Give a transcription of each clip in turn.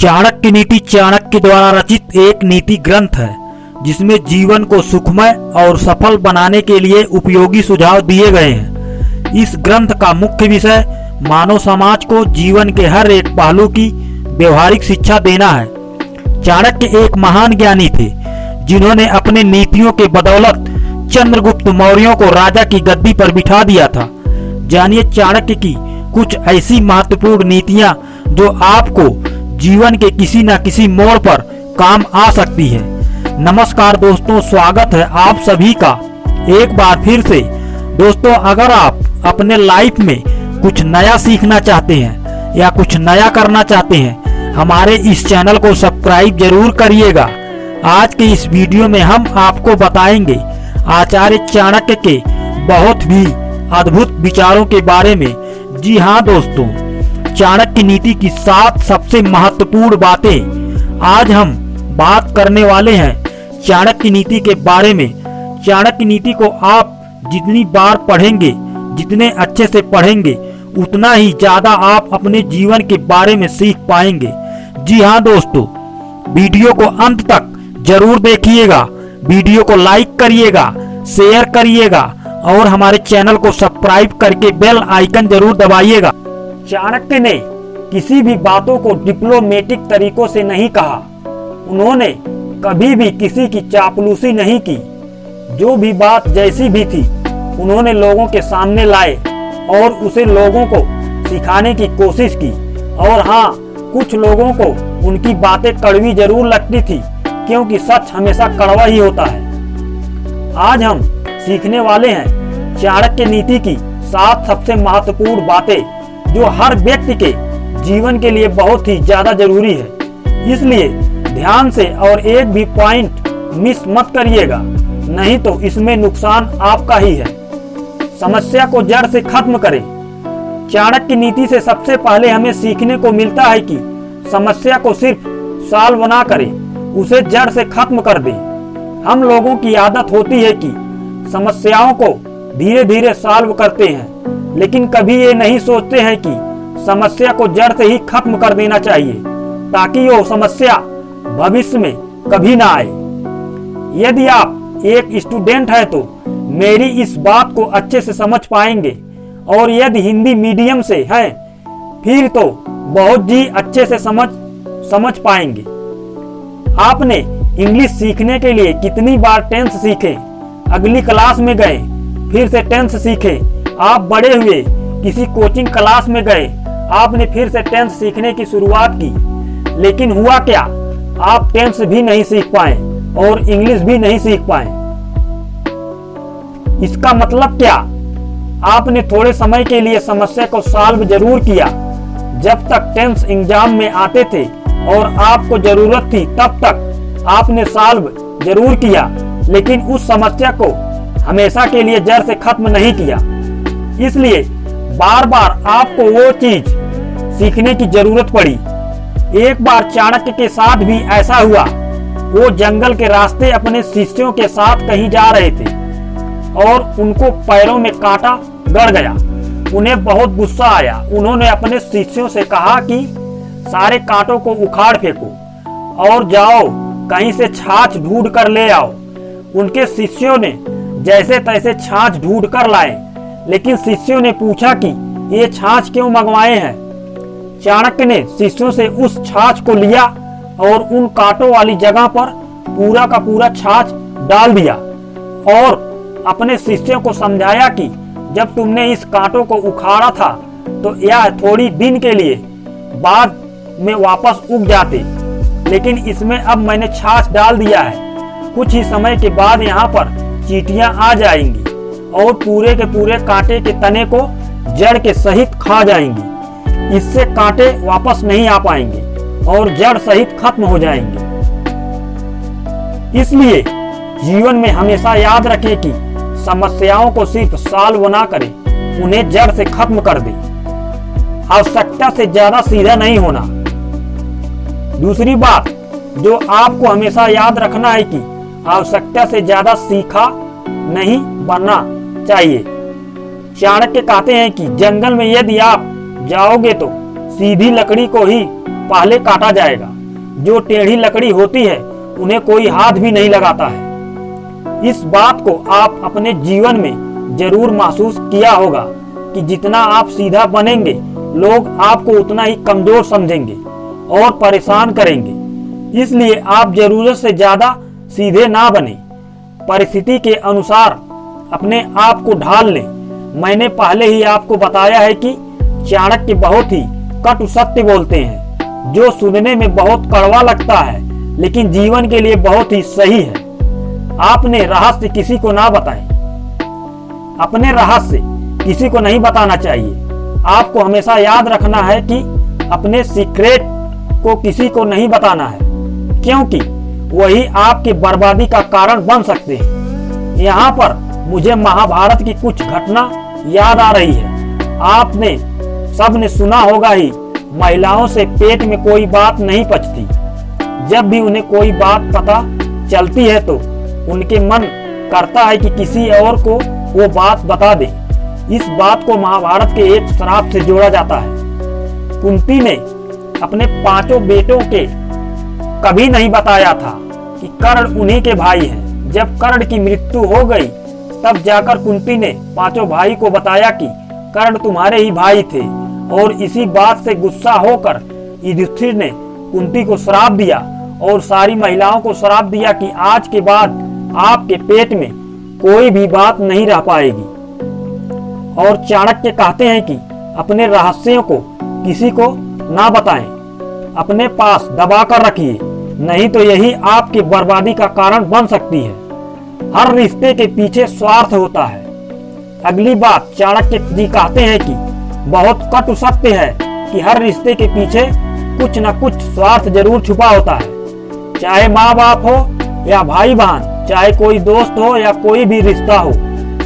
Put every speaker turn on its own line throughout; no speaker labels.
चाणक्य नीति चाणक्य द्वारा रचित एक नीति ग्रंथ है जिसमें जीवन को सुखमय और सफल बनाने के लिए उपयोगी सुझाव दिए गए हैं। इस ग्रंथ का मुख्य विषय मानव समाज को जीवन के हर एक पहलू की व्यवहारिक शिक्षा देना है। चाणक्य एक महान ज्ञानी थे जिन्होंने अपने नीतियों के बदौलत चंद्रगुप्त मौर्यों को राजा की गद्दी पर बिठा दिया था। जानिए चाणक्य की कुछ ऐसी महत्वपूर्ण नीतियां जो आपको जीवन के किसी न किसी मोड़ पर काम आ सकती है। नमस्कार दोस्तों, स्वागत है आप सभी का एक बार फिर से। दोस्तों, अगर आप अपने लाइफ में कुछ नया सीखना चाहते हैं या कुछ नया करना चाहते हैं, हमारे इस चैनल को सब्सक्राइब जरूर करिएगा। आज के इस वीडियो में हम आपको बताएंगे आचार्य चाणक्य के बहुत ही अद्भुत विचारों के बारे में। जी हाँ दोस्तों, चाणक्य नीति की 7 सबसे महत्वपूर्ण बातें आज हम बात करने वाले हैं चाणक्य नीति के बारे में। चाणक्य नीति को आप जितनी बार पढ़ेंगे, जितने अच्छे से पढ़ेंगे, उतना ही ज्यादा आप अपने जीवन के बारे में सीख पाएंगे। जी हाँ दोस्तों, वीडियो को अंत तक जरूर देखिएगा, वीडियो को लाइक करिएगा, शेयर करिएगा और हमारे चैनल को सब्सक्राइब करके बेल आइकन जरूर दबाइएगा। चाणक्य ने किसी भी बातों को डिप्लोमेटिक तरीकों से नहीं कहा। उन्होंने कभी भी किसी की चापलूसी नहीं की। जो भी बात जैसी भी थी उन्होंने लोगों के सामने लाए और उसे लोगों को सिखाने की कोशिश की। और हाँ, कुछ लोगों को उनकी बातें कड़वी जरूर लगती थी क्योंकि सच हमेशा कड़वा ही होता है। आज हम सीखने वाले हैं चाणक्य नीति की 7 सबसे महत्वपूर्ण बातें जो हर व्यक्ति के जीवन के लिए बहुत ही ज्यादा जरूरी है। इसलिए ध्यान से और एक भी पॉइंट मिस मत करिएगा, नहीं तो इसमें नुकसान आपका ही है। समस्या को जड़ से खत्म करें। चाणक्य नीति से सबसे पहले हमें सीखने को मिलता है कि समस्या को सिर्फ सॉल्व ना करें, उसे जड़ से खत्म कर दें। हम लोगों की आदत होती है कि समस्याओं को धीरे धीरे सॉल्व करते हैं, लेकिन कभी ये नहीं सोचते हैं कि समस्या को जड़ से ही खत्म कर देना चाहिए ताकि वो समस्या भविष्य में कभी ना आए। यदि आप एक स्टूडेंट है तो मेरी इस बात को अच्छे से समझ पाएंगे, और यदि हिंदी मीडियम से हैं फिर तो बहुत ही अच्छे से समझ पाएंगे। आपने इंग्लिश सीखने के लिए कितनी बार टेंस सीखे, अगली क्लास में गए फिर से टेंस सीखे। आप बड़े हुए किसी कोचिंग क्लास में गए, आपने फिर से टेंस सीखने की शुरुआत की, लेकिन हुआ क्या? आप टेंस भी नहीं सीख पाए और इंग्लिश भी नहीं सीख पाए। इसका मतलब क्या? आपने थोड़े समय के लिए समस्या को सॉल्व जरूर किया, जब तक टेंस एग्जाम में आते थे और आपको जरूरत थी तब तक आपने सॉल्व जरूर किया, लेकिन उस समस्या को हमेशा के लिए जड़ से खत्म नहीं किया। इसलिए बार बार आपको वो चीज सीखने की जरूरत पड़ी। एक बार चाणक्य के साथ भी ऐसा हुआ। वो जंगल के रास्ते अपने शिष्यों के साथ कहीं जा रहे थे और उनको पैरों में कांटा गड़ गया। उन्हें बहुत गुस्सा आया। उन्होंने अपने शिष्यों से कहा कि सारे कांटों को उखाड़ फेंको और जाओ कहीं से छाछ ढूंढ कर ले आओ। उनके शिष्यों ने जैसे तैसे छाछ ढूंढ कर लाए, लेकिन शिष्यों ने पूछा कि ये छाछ क्यों मंगवाए हैं। चाणक्य ने शिष्यों से उस छाछ को लिया और उन कांटों वाली जगह पर पूरा का पूरा छाछ डाल दिया और अपने शिष्यों को समझाया कि जब तुमने इस कांटों को उखाड़ा था तो यह थोड़ी दिन के लिए बाद में वापस उग जाते, लेकिन इसमें अब मैंने छाछ डाल दिया है। कुछ ही समय के बाद यहाँ पर चींटियां आ जाएंगी और पूरे के पूरे कांटे के तने को जड़ के सहित खा जाएंगी। इससे कांटे वापस नहीं आ पाएंगे और जड़ सहित खत्म हो जाएंगे। इसलिए जीवन में हमेशा याद रखें कि समस्याओं को सिर्फ सॉल्व ना करें, उन्हें जड़ से खत्म कर दें। आवश्यकता से ज्यादा सीधा नहीं होना। दूसरी बात जो आपको हमेशा याद रखना है कि आवश्यकता से ज्यादा सीखा नहीं बनना चाहिए। चाणक्य कहते हैं कि जंगल में यदि आप जाओगे तो सीधी लकड़ी को ही पहले काटा जाएगा। जो टेढ़ी लकड़ी होती है उन्हें कोई हाथ भी नहीं लगाता है। इस बात को आप अपने जीवन में जरूर महसूस किया होगा कि जितना आप सीधा बनेंगे लोग आपको उतना ही कमजोर समझेंगे और परेशान करेंगे। इसलिए आप जरूरत से ज्यादा सीधे ना बने, परिस्थिति के अनुसार अपने आप को ढाल लें। मैंने पहले ही आपको बताया है कि चाणक्य बहुत ही कटु सत्य बोलते हैं, जो सुनने में बहुत कड़वा लगता है लेकिन जीवन के लिए बहुत ही सही है। आपने रहस्य किसी को ना बताएं। अपने रहस्य किसी को नहीं बताना चाहिए। आपको हमेशा याद रखना है कि अपने सीक्रेट को किसी को नहीं बताना है, क्योंकि वही आपकी बर्बादी का कारण बन सकते हैं। यहाँ पर मुझे महाभारत की कुछ घटना याद आ रही है। आपने सबने सुना होगा ही, महिलाओं से पेट में कोई बात नहीं पचती। जब भी उन्हें कोई बात पता चलती है तो उनके मन करता है कि किसी और को वो बात बता दे। इस बात को महाभारत के एक श्राप से जोड़ा जाता है। कुंती ने अपने 5 बेटों के कभी नहीं बताया था कि कर्ण उन्हीं के भाई हैं। जब कर्ण की मृत्यु हो गई तब जाकर कुंती ने 5 भाई को बताया कि कर्ण तुम्हारे ही भाई थे, और इसी बात से गुस्सा होकर युधिष्ठिर ने कुंती को श्राप दिया और सारी महिलाओं को श्राप दिया कि आज के बाद आपके पेट में कोई भी बात नहीं रह पाएगी। और चाणक्य कहते हैं कि अपने रहस्यों को किसी को ना बताएं, अपने पास दबा कर रखिए, नहीं तो यही आपकी बर्बादी का कारण बन सकती है। हर रिश्ते के पीछे स्वार्थ होता है। अगली बात चाणक्य जी कहते हैं कि बहुत कटु सत्य है कि हर रिश्ते के पीछे कुछ न कुछ स्वार्थ जरूर छुपा होता है। चाहे माँ बाप हो या भाई बहन, चाहे कोई दोस्त हो या कोई भी रिश्ता हो,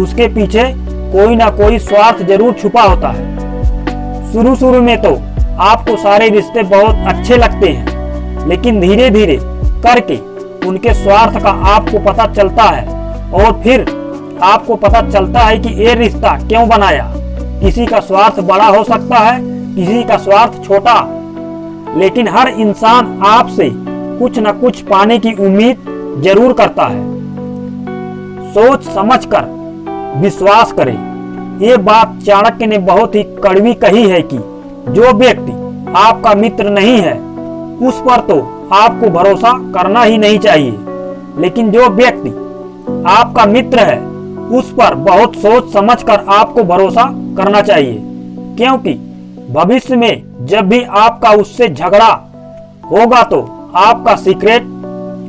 उसके पीछे कोई ना कोई स्वार्थ जरूर छुपा होता है। शुरू में तो आपको सारे रिश्ते बहुत अच्छे लगते हैं, लेकिन धीरे धीरे करके उनके स्वार्थ का आपको पता चलता है, और फिर आपको पता चलता है कि ये रिश्ता क्यों बनाया। किसी का स्वार्थ बड़ा हो सकता है, किसी का स्वार्थ छोटा, लेकिन हर इंसान आपसे कुछ न कुछ पाने की उम्मीद जरूर करता है। सोच समझकर विश्वास करें। ये बात चाणक्य ने बहुत ही कड़वी कही है कि जो व्यक्ति आपका मित्र नहीं है उस पर तो आपको भरोसा करना ही नहीं चाहिए, लेकिन जो व्यक्ति आपका मित्र है उस पर बहुत सोच समझकर आपको भरोसा करना चाहिए, क्योंकि भविष्य में जब भी आपका उससे झगड़ा होगा तो आपका सीक्रेट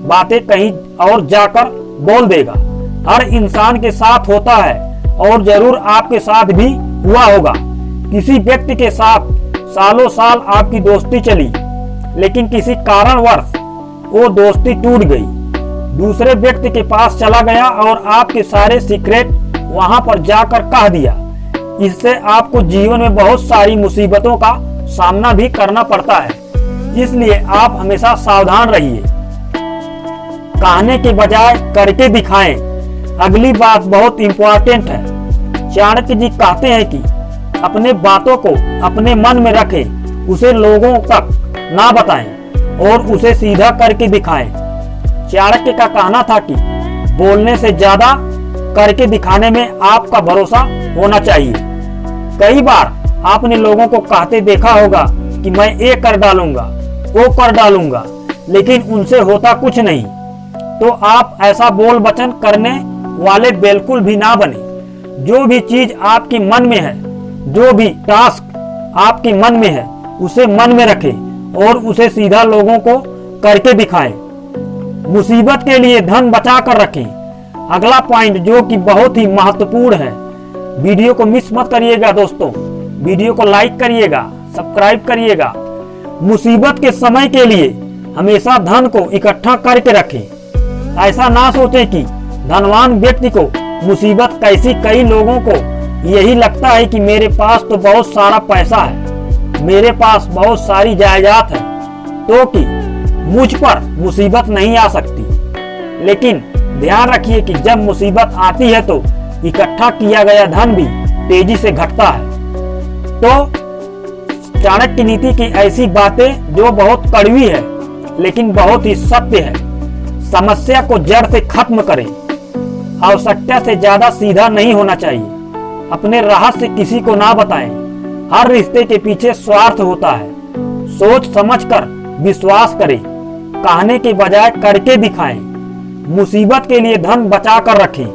बातें कहीं और जाकर बोल देगा। हर इंसान के साथ होता है और जरूर आपके साथ भी हुआ होगा। किसी व्यक्ति के साथ सालों साल आपकी दोस्ती चली, लेकिन किसी कारणवश वो दोस्ती टूट गई, दूसरे व्यक्ति के पास चला गया और आपके सारे सीक्रेट वहां पर जाकर कह दिया। इससे आपको जीवन में बहुत सारी मुसीबतों का सामना भी करना पड़ता है। इसलिए आप हमेशा सावधान रहिए, कहने के बजाय करके दिखाएं। अगली बात बहुत इंपॉर्टेंट है। चाणक्य जी कहते हैं कि अपने बातों को अपने मन में रखें, उसे लोगों तक ना बताएं और उसे सीधा करके दिखाएं। चाणक्य का कहना था कि बोलने से ज्यादा करके दिखाने में आपका भरोसा होना चाहिए। कई बार आपने लोगों को कहते देखा होगा कि मैं ये कर डालूंगा, वो कर डालूंगा, लेकिन उनसे होता कुछ नहीं। तो आप ऐसा बोल वचन करने वाले बिल्कुल भी ना बने। जो भी चीज आपके मन में है, जो भी टास्क आपके मन में है, उसे मन में रखें और उसे सीधा लोगों को करके दिखाएं। मुसीबत के लिए धन बचा कर रखें। अगला पॉइंट जो कि बहुत ही महत्वपूर्ण है, वीडियो को मिस मत करिएगा दोस्तों, वीडियो को लाइक करिएगा, सब्सक्राइब करिएगा। मुसीबत के समय के लिए हमेशा धन को इकट्ठा करके रखें। ऐसा ना सोचें कि धनवान व्यक्ति को मुसीबत कैसी। कई लोगों को यही लगता है कि मेरे पास तो बहुत सारा पैसा है, मेरे पास बहुत सारी जायदाद है, तो कि मुझ पर मुसीबत नहीं आ सकती। लेकिन ध्यान रखिए कि जब मुसीबत आती है तो इकट्ठा किया गया धन भी तेजी से घटता है। तो चाणक्य नीति की ऐसी बातें जो बहुत कड़वी है, लेकिन बहुत ही सत्य है। समस्या को जड़ से खत्म करें। आवश्यकता से ज्यादा सीधा नहीं होना चाहिए। अपने रहस्य किसी को ना बताएं। हर रिश्ते के पीछे स्वार्थ होता है। सोच समझकर विश्वास करें। कहने के बजाय करके दिखाएं। मुसीबत के लिए धन बचा कर रखें।